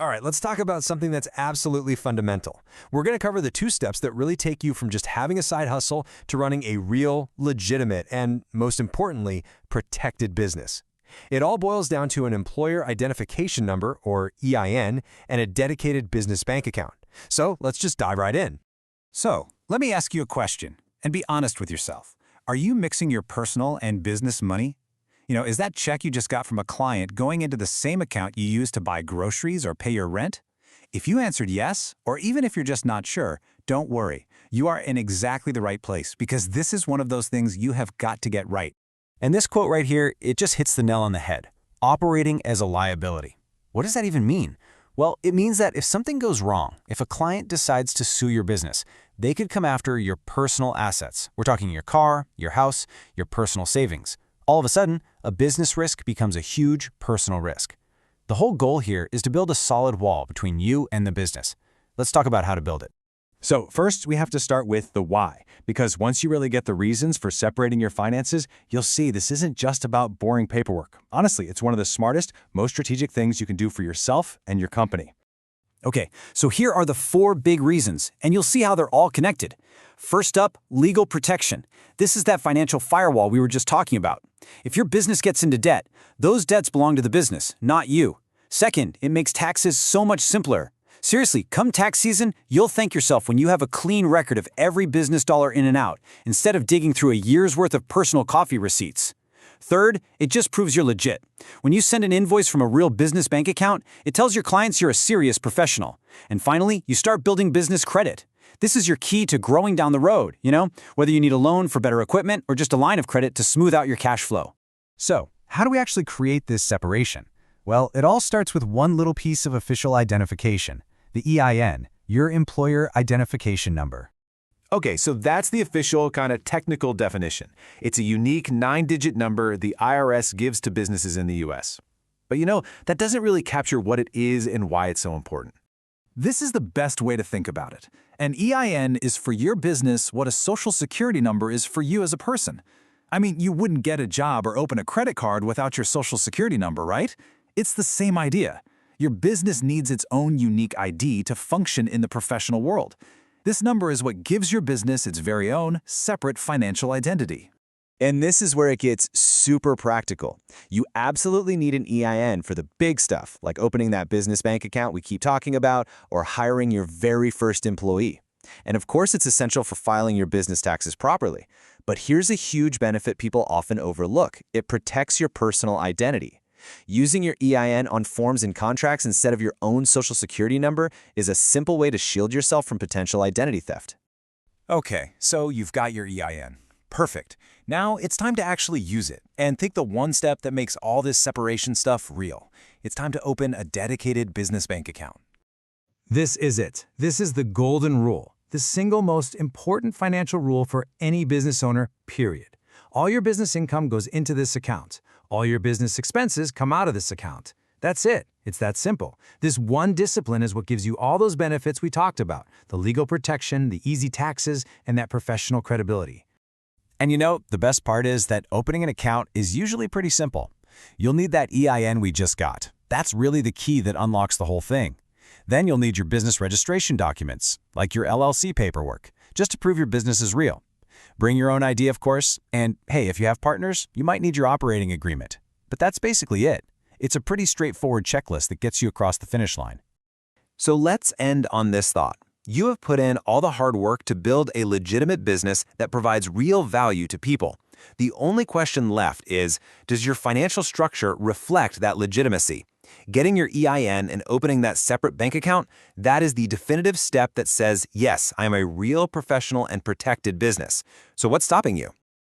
All right, let's talk about something that's absolutely fundamental. We're going to cover the 2 steps that really take you from just having a side hustle to running a real, legitimate, and most importantly, protected business. It all boils down to an employer identification number, or EIN, and a dedicated business bank account. So let's just dive right in. So, let me ask you a question, and be honest with yourself. Are you mixing your personal and business money? Is that check you just got from a client going into the same account you use to buy groceries or pay your rent? If you answered yes, or even if you're just not sure, don't worry. You are in exactly the right place because this is one of those things you have got to get right. And this quote right here, it just hits the nail on the head. Operating as a liability. What does that even mean? Well, it means that if something goes wrong, if a client decides to sue your business, they could come after your personal assets. We're talking your car, your house, your personal savings. All of a sudden, a business risk becomes a huge personal risk. The whole goal here is to build a solid wall between you and the business. Let's talk about how to build it. So first, we have to start with the why, because once you really get the reasons for separating your finances, you'll see this isn't just about boring paperwork. Honestly, it's one of the smartest, most strategic things you can do for yourself and your company. Okay, so here are the 4 big reasons, and you'll see how they're all connected. First up, legal protection. This is that financial firewall we were just talking about. If your business gets into debt, those debts belong to the business, not you. Second, it makes taxes so much simpler. Seriously, come tax season, you'll thank yourself when you have a clean record of every business dollar in and out, instead of digging through a year's worth of personal coffee receipts. Third, it just proves you're legit. When you send an invoice from a real business bank account, it tells your clients you're a serious professional. And finally, you start building business credit. This is your key to growing down the road, whether you need a loan for better equipment or just a line of credit to smooth out your cash flow. So, how do we actually create this separation? Well, it all starts with one little piece of official identification, the EIN, your employer identification number. Okay, so that's the official kind of technical definition. It's a unique 9-digit number the IRS gives to businesses in the US. But that doesn't really capture what it is and why it's so important. This is the best way to think about it. An EIN is for your business what a social security number is for you as a person. I mean, you wouldn't get a job or open a credit card without your social security number, right? It's the same idea. Your business needs its own unique ID to function in the professional world. This number is what gives your business its very own, separate financial identity. And this is where it gets super practical. You absolutely need an EIN for the big stuff, like opening that business bank account we keep talking about, or hiring your very first employee. And of course, it's essential for filing your business taxes properly. But here's a huge benefit people often overlook. It protects your personal identity. Using your EIN on forms and contracts instead of your own social security number is a simple way to shield yourself from potential identity theft. Okay, so you've got your EIN. Perfect. Now it's time to actually use it and take the one step that makes all this separation stuff real. It's time to open a dedicated business bank account. This is it. This is the golden rule, the single most important financial rule for any business owner, period. All your business income goes into this account. All your business expenses come out of this account. That's it. It's that simple. This one discipline is what gives you all those benefits we talked about, the legal protection, the easy taxes, and that professional credibility. And the best part is that opening an account is usually pretty simple. You'll need that EIN we just got. That's really the key that unlocks the whole thing. Then you'll need your business registration documents, like your LLC paperwork, just to prove your business is real. Bring your own ID, of course, and hey, if you have partners, you might need your operating agreement. But that's basically it. It's a pretty straightforward checklist that gets you across the finish line. So let's end on this thought. You have put in all the hard work to build a legitimate business that provides real value to people. The only question left is, does your financial structure reflect that legitimacy? Getting your EIN and opening that separate bank account, that is the definitive step that says, yes, I am a real professional and protected business. So what's stopping you?